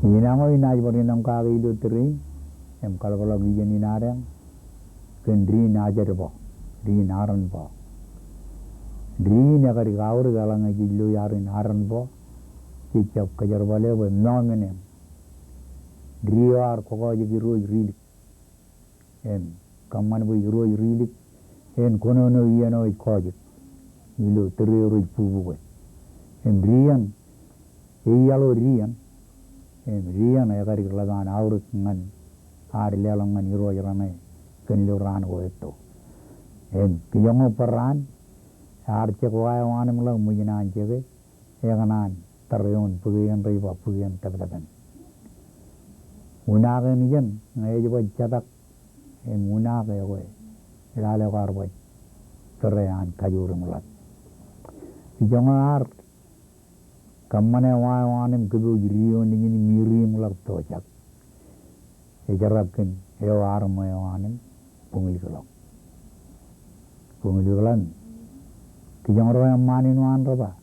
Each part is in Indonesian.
Inango inajbori nang kagi ilu teri, kalau gijan inarang, kendri najarbo, di naranbo. Dri nagari gaur galang ilu yarin naranbo, cicap kajarbale bo nomenem. Dri war koko jiru rilik, kaman bo jiru rilik, kono no iano ikojik, ilu teri ru pubu. Rian, iyalo rian. Rian ya kari lagan auruk ngan hari lelang ngan iro jarane kenlu ran go itu kijongo peran har cek wae wane mulang mujinan ceke ya kanan teryon pugian riba pugian tebetaben unage nijen ngai joba catak unage go lale karbo terean kajur mulat kijongo har kamane wae wanem kudu riyo ni miri mulak tojak ejarapkin eo armo wanem pungilkolok pungilkolan kijang roya manin wan roba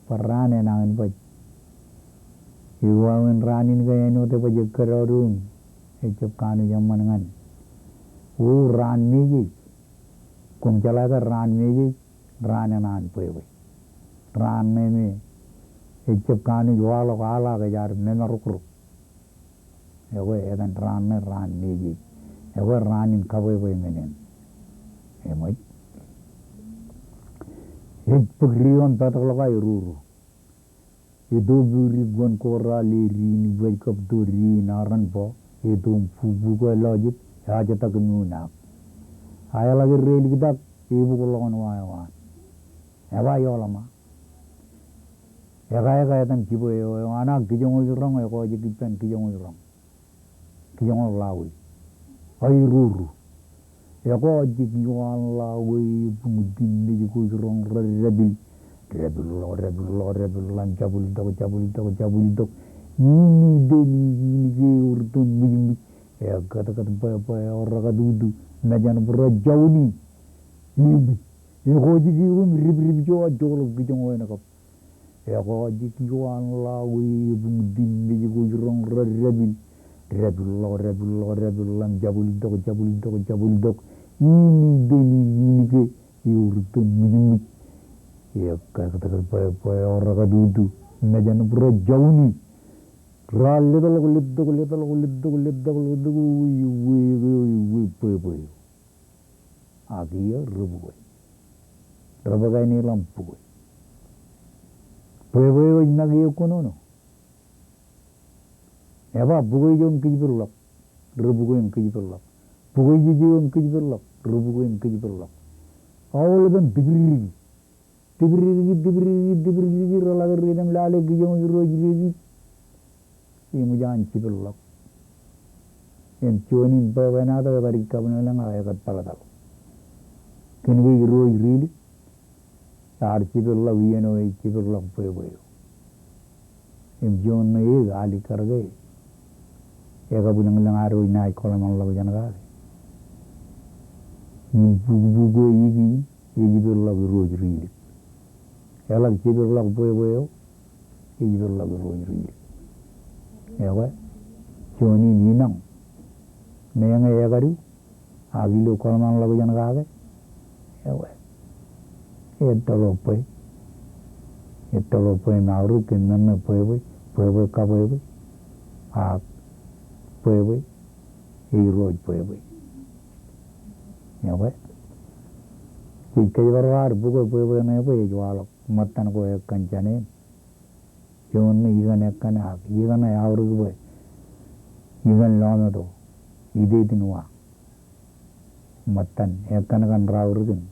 parane nangin paj iwawen ranin kaya no te paj karorun ecap kanu jaman ngan ran meji kung chalaka ran meji ran nan poe ran me ecap kanu jual kala kejar memarukru ewe edan ran meji ewe ranin kawe menen emoi pagrion tatakloka iruru itu buri gon kora leri ni wake up to ri naran po itu pubu ko logit aja tak nuna aya lagi rel kita ibu ko longan wa ewa yolama kaya tan kibo anak kijong irong ko jikipan kijong irong kijong lawi ai ruru ko jikiwan lawi pungudin ni ko irong rebil lan cabul dok ini deni ini ke urtun bujum kata pa orang kadudu najan berjauh ni ko jikiwan rib jo jolo kijong wa nakap ko jikiwan lawi pungudin ni ko irong rebil lan cabul dok ini deni ini ke urtun bujum kata pa orang kadudu najan berjauh ni ralle agia rubu rabagai ni lampu poe nagi kono no eba bugoi jon kijberlak rubu ko kijberlak bugoi jon kijberlak rubu ko kijberlak awal dan diberi ralaga redam lale kijong rojiri imujan kijberlak chonin pa wenada bari kabnalang ayakat palatal kinwi rojiri tar kijberlak wieno kijberlak poe jon na ali karge ega bulang lang aro inai kolam lagu janaga bugo igi kijberlak rojiri elag kijberlak poe kijberlak rojiri ewa choni ninang neyang egaru agilo kolman lagu janaga ewa etolope mauru kinna poe ka poe a poe roj poe ewa kijberlak bugo poe na poe jwalo matan ko kancane jon igan ekana igan yauru boy igan lono do ide dinwa matan ekana kan rauru din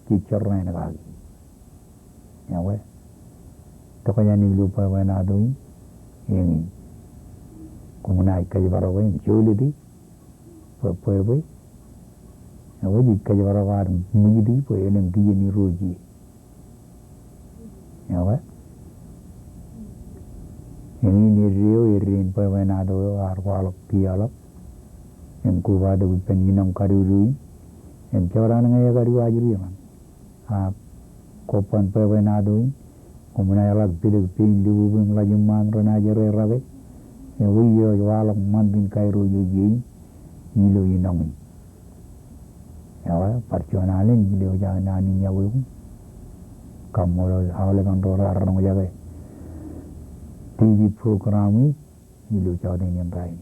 kichorna na gali yawe to kaya ni lupa wa na do yin kumuna kijbaro boy jolidi poe boy yawe kijbaro war mudi poe nem ni roji yawe ini rio irin pa wenado arwalok pialok kubada peninam karuri chorana ngaya karu ajuri man kopan pa wenado Kumunayalak pilik pin libubing lajumang renajere rabe. Wiyo walak mandin kairo yoyi ilo inangi. Yawa parcionalin jile uja nani nyawu. Kamolo hawle kandora arang uja TV program ilo uja dengan rai.